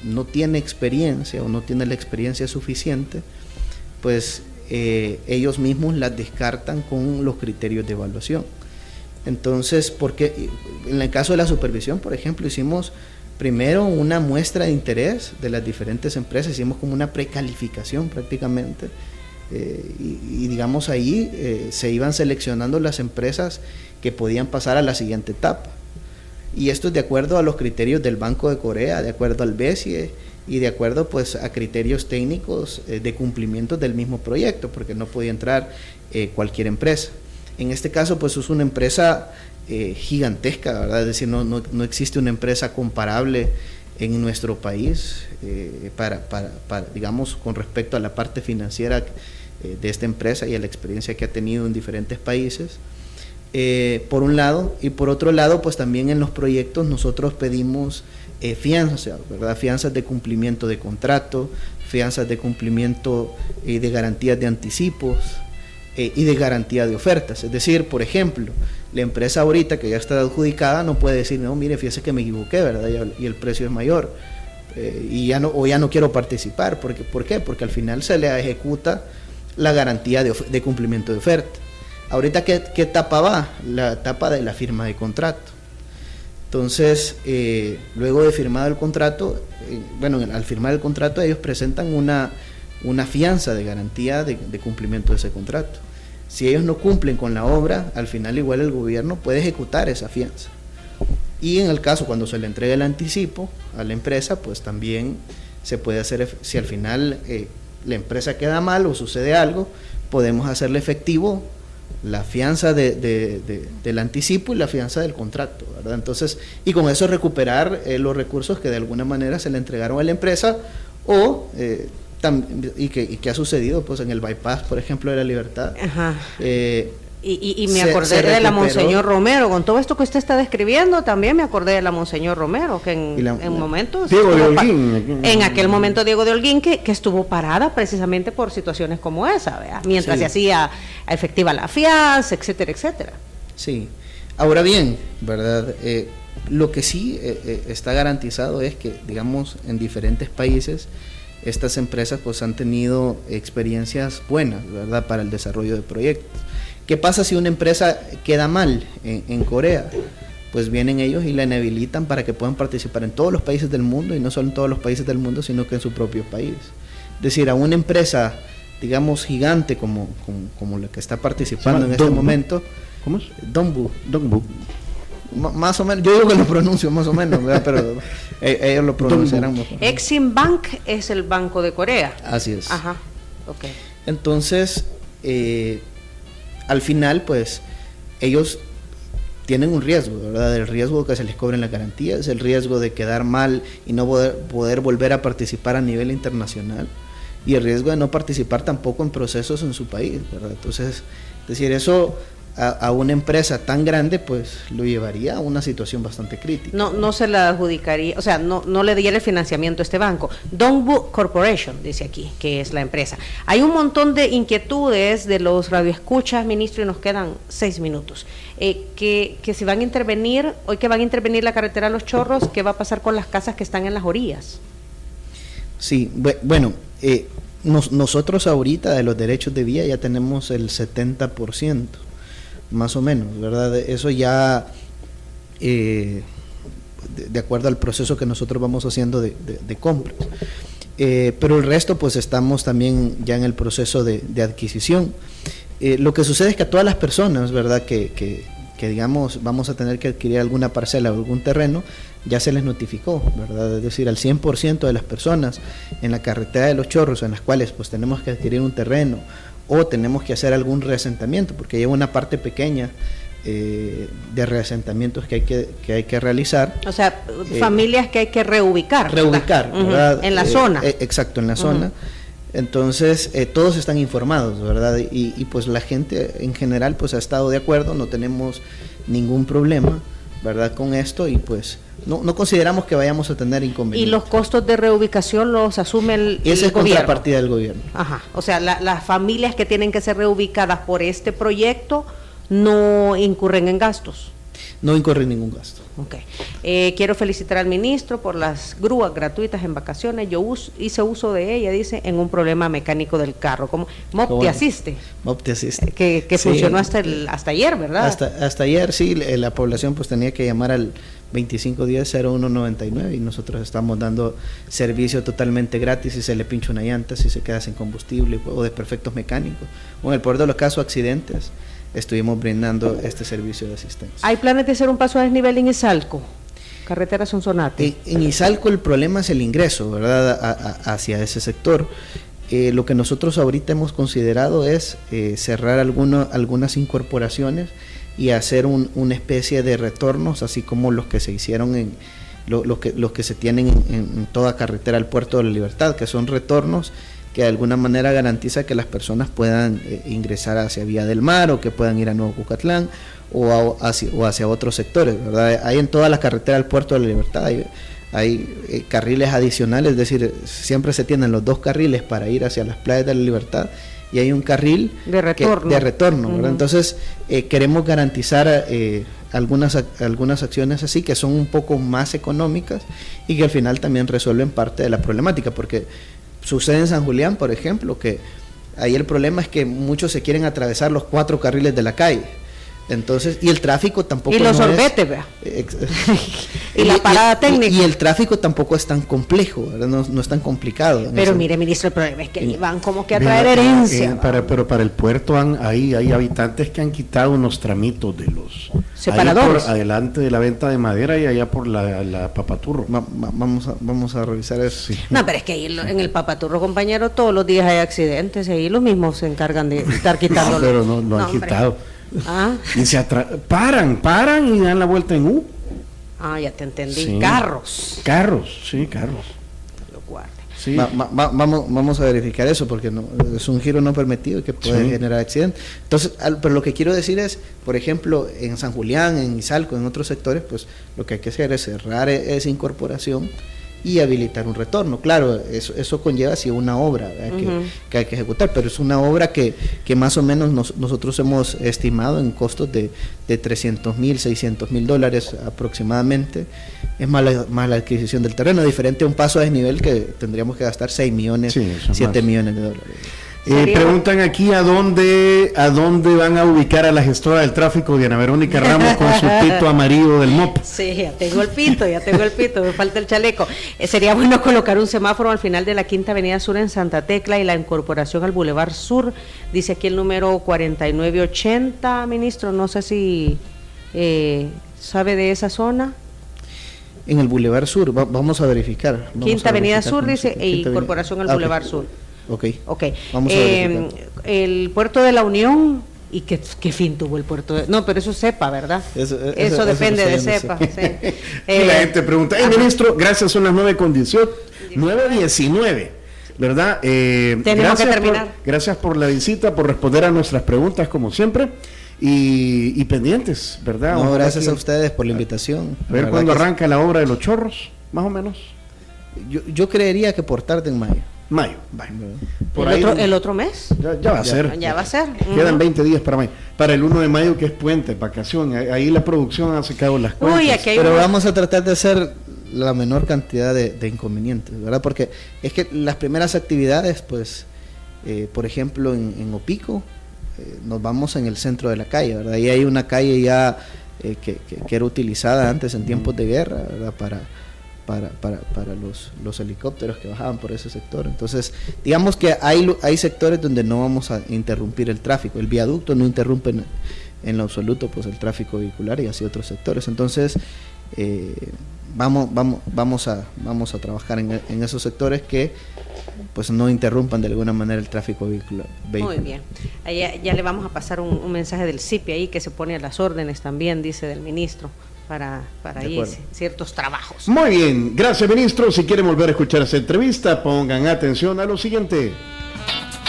no tiene experiencia o no tiene la experiencia suficiente, pues ellos mismos las descartan con los criterios de evaluación. Entonces, porque en el caso de la supervisión, por ejemplo, hicimos primero una muestra de interés de las diferentes empresas, hicimos como una precalificación prácticamente, y digamos ahí se iban seleccionando las empresas que podían pasar a la siguiente etapa. Y esto es de acuerdo a los criterios del Banco de Corea, de acuerdo al BESIE y de acuerdo pues a criterios técnicos de cumplimiento del mismo proyecto, porque no podía entrar cualquier empresa. En este caso pues es una empresa gigantesca, ¿verdad? Es decir, no existe una empresa comparable en nuestro país para digamos, con respecto a la parte financiera de esta empresa y a la experiencia que ha tenido en diferentes países. Por un lado, y por otro lado, pues también en los proyectos nosotros pedimos fianzas, ¿verdad? Fianzas de cumplimiento de contrato, fianzas de cumplimiento de garantías de anticipos y de garantía de ofertas. Es decir, por ejemplo, la empresa ahorita que ya está adjudicada no puede decir, no, mire, fíjese que me equivoqué, ¿verdad? Y el precio es mayor, y ya no quiero participar. ¿Por qué? Porque al final se le ejecuta la garantía de cumplimiento de oferta. Ahorita, ¿qué etapa va? La etapa de la firma de contrato. Entonces, luego de firmado el contrato, al firmar el contrato ellos presentan una fianza de garantía de cumplimiento de ese contrato. Si ellos no cumplen con la obra, al final igual el gobierno puede ejecutar esa fianza. Y en el caso cuando se le entrega el anticipo a la empresa, pues también se puede hacer, si al final la empresa queda mal o sucede algo, podemos hacerle efectivo la fianza del anticipo y la fianza del contrato, ¿verdad? Entonces, y con eso recuperar los recursos que de alguna manera se le entregaron a la empresa y que ha sucedido pues en el bypass, por ejemplo, de la Libertad. Ajá. Y me acordé de la Monseñor Romero, con todo esto que usted está describiendo, también me acordé de la Monseñor Romero, que en momentos Diego de Holguín, en aquel momento Diego de Holguín, que estuvo parada precisamente por situaciones como esa, ¿verdad? Mientras se hacía efectiva la fianza, etcétera, etcétera. Sí, ahora bien, ¿verdad? Lo que sí está garantizado es que, digamos, en diferentes países estas empresas pues han tenido experiencias buenas, ¿verdad?, para el desarrollo de proyectos. ¿Qué pasa si una empresa queda mal en Corea? Pues vienen ellos y la inhabilitan para que puedan participar en todos los países del mundo, y no solo en todos los países del mundo, sino que en su propio país. Es decir, a una empresa, digamos, gigante como la que está participando en este momento. ¿Cómo es? Dongbu. Más o menos, yo digo que lo pronuncio más o menos, ¿verdad? Pero ellos lo pronunciarán mejor. Exim Bank es el Banco de Corea. Así es. Ajá, ok. Entonces, al final, pues, ellos tienen un riesgo, ¿verdad? El riesgo de que se les cobren las garantías, el riesgo de quedar mal y no poder volver a participar a nivel internacional, y el riesgo de no participar tampoco en procesos en su país, ¿verdad? Entonces, es decir, eso a una empresa tan grande, pues lo llevaría a una situación bastante crítica. No se la adjudicaría, o sea, no le diera el financiamiento a este banco. Dongbu Corporation, dice aquí, que es la empresa. Hay un montón de inquietudes de los radioescuchas, ministro, y nos quedan 6 minutos. Que si van a intervenir, hoy que van a intervenir la carretera Los Chorros, ¿qué va a pasar con las casas que están en las orillas? Sí, bueno, nosotros ahorita de los derechos de vía ya tenemos el 70%. Más o menos, ¿verdad? Eso ya, de acuerdo al proceso que nosotros vamos haciendo de compras. Pero el resto, pues estamos también ya en el proceso de adquisición. Lo que sucede es que a todas las personas, ¿verdad?, que digamos vamos a tener que adquirir alguna parcela o algún terreno, ya se les notificó, ¿verdad? Es decir, al 100% de las personas en la carretera de Los Chorros, en las cuales pues tenemos que adquirir un terreno o tenemos que hacer algún reasentamiento, porque hay una parte pequeña de reasentamientos que hay que realizar. O sea, familias que hay que reubicar. ¿verdad? En la zona. Exacto, en la zona. Entonces, todos están informados, ¿verdad? Y pues la gente en general pues ha estado de acuerdo, no tenemos ningún problema, ¿verdad?, con esto, y pues no consideramos que vayamos a tener inconvenientes. ¿Y los costos de reubicación los asume el gobierno? Esa es contrapartida del gobierno. Ajá, o sea, las familias que tienen que ser reubicadas por este proyecto no incurren en gastos. No incurren ningún gasto. Okay. Quiero felicitar al ministro por las grúas gratuitas en vacaciones. Yo hice uso de ella, dice, en un problema mecánico del carro. Como MOP te asiste. MOP te asiste. Que Sí. funcionó hasta ayer, ¿verdad? Hasta ayer, sí, la población pues tenía que llamar al 2510-0199 y nosotros estamos dando servicio totalmente gratis si se le pincha una llanta, si se queda sin combustible o desperfectos mecánicos. O en el peor de los casos, accidentes, estuvimos brindando este servicio de asistencia. ¿Hay planes de hacer un paso a desnivel en Izalco? Carretera Sonsonate. En Izalco el problema es el ingreso, ¿verdad? Hacia ese sector. Lo que nosotros ahorita hemos considerado es cerrar algunas incorporaciones y hacer una especie de retornos, así como los que se hicieron los que se tienen en toda carretera al Puerto de la Libertad, que son retornos que de alguna manera garantiza que las personas puedan ingresar hacia Vía del Mar o que puedan ir a Nuevo Cucatlán o hacia otros sectores, ¿verdad? Hay en toda la carretera al Puerto de la Libertad hay carriles adicionales, es decir, siempre se tienen los 2 carriles para ir hacia las playas de la Libertad y hay un carril de retorno, ¿verdad? Entonces queremos garantizar algunas acciones así que son un poco más económicas y que al final también resuelven parte de la problemática, porque sucede en San Julián, por ejemplo, que ahí el problema es que muchos se quieren atravesar los 4 carriles de la calle. Entonces, y el tráfico tampoco y los sorbetes, vea. Y la parada técnica. Y el tráfico tampoco es tan complejo, ¿verdad? No es tan complicado. Pero mire, ministro, el problema es que van como que a traer herencia. Pero para el puerto hay habitantes que han quitado unos tramitos de los separadores. Por adelante de la venta de madera y allá por la Papaturro. Vamos a revisar eso. Sí. No, pero es que ahí en el Papaturro, compañero, todos los días hay accidentes y ahí los mismos se encargan de estar quitando. No, pero no lo han quitado. Ah. Y paran y dan la vuelta en U. Ah, ya te entendí. Sí. Carros. Sí. Lo guarde. Sí. Vamos a verificar eso porque es un giro no permitido que puede generar accidentes. Entonces, pero lo que quiero decir es, por ejemplo, en San Julián, en Izalco, en otros sectores, pues lo que hay que hacer es cerrar esa incorporación y habilitar un retorno. Claro, eso conlleva así una obra que hay que ejecutar, pero es una obra que más o menos nosotros hemos estimado en costos de $300,000, $600,000 aproximadamente. Es más la adquisición del terreno, diferente a un paso a desnivel que tendríamos que gastar 6 millones, 7 millones de dólares. Preguntan aquí a dónde van a ubicar a la gestora del tráfico, Diana Verónica Ramos, con su pito amarillo del MOP. Sí, ya tengo el pito, me falta el chaleco. Sería bueno colocar un semáforo al final de la Quinta Avenida Sur en Santa Tecla y la incorporación al Boulevard Sur, dice aquí el número 4980, ministro, no sé si sabe de esa zona. En el Boulevard Sur, vamos a verificar. Quinta Avenida Sur, dice, e incorporación al Boulevard Sur. Ok. Vamos a verificar. El Puerto de la Unión, ¿y qué fin tuvo el puerto? No, pero eso es CEPA, ¿verdad? Eso depende de CEPA. Sí. Y la gente pregunta, ministro, gracias, son las 9:18, 9:19, ¿verdad? Tenemos que terminar. Gracias por la visita, por responder a nuestras preguntas, como siempre. Y pendientes, ¿verdad? No, gracias a ustedes por la invitación. A ver cuándo arranca la obra de los chorros, más o menos. Yo creería que por tarde en mayo. Por ¿El otro mes? Ya va a ser. Ya va a ser. Quedan 20 días para mayo. Para el 1 de mayo, que es puente, vacación. Ahí la producción ha sacado las cuentas. Pero vamos a tratar de hacer la menor cantidad de inconvenientes, ¿verdad? Porque es que las primeras actividades, pues, por ejemplo, en Opico, nos vamos en el centro de la calle, ¿verdad? Ahí hay una calle ya que era utilizada antes en tiempos de guerra, ¿verdad? Para los helicópteros que bajaban por ese sector. Entonces, digamos que hay sectores donde no vamos a interrumpir el tráfico. El viaducto no interrumpe en lo absoluto pues el tráfico vehicular y así otros sectores. Entonces, vamos a trabajar en esos sectores que pues no interrumpan de alguna manera el tráfico vehicular. Muy bien. Ya le vamos a pasar un mensaje del CIPI ahí que se pone a las órdenes también, dice del ministro, para ahí ciertos trabajos. Muy bien, gracias, ministro. Si quieren volver a escuchar esta entrevista, pongan atención a lo siguiente.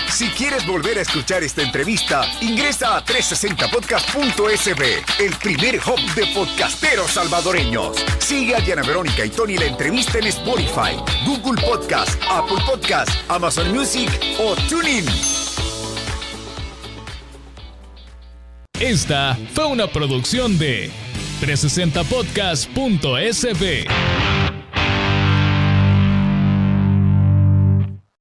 Si quieres volver a escuchar esta entrevista, ingresa a 360podcast.sb, el primer hub de podcasteros salvadoreños. Sigue a Diana Verónica y Tony la entrevista en Spotify, Google Podcast, Apple Podcast, Amazon Music o TuneIn. Esta fue una producción de 360podcast.sb.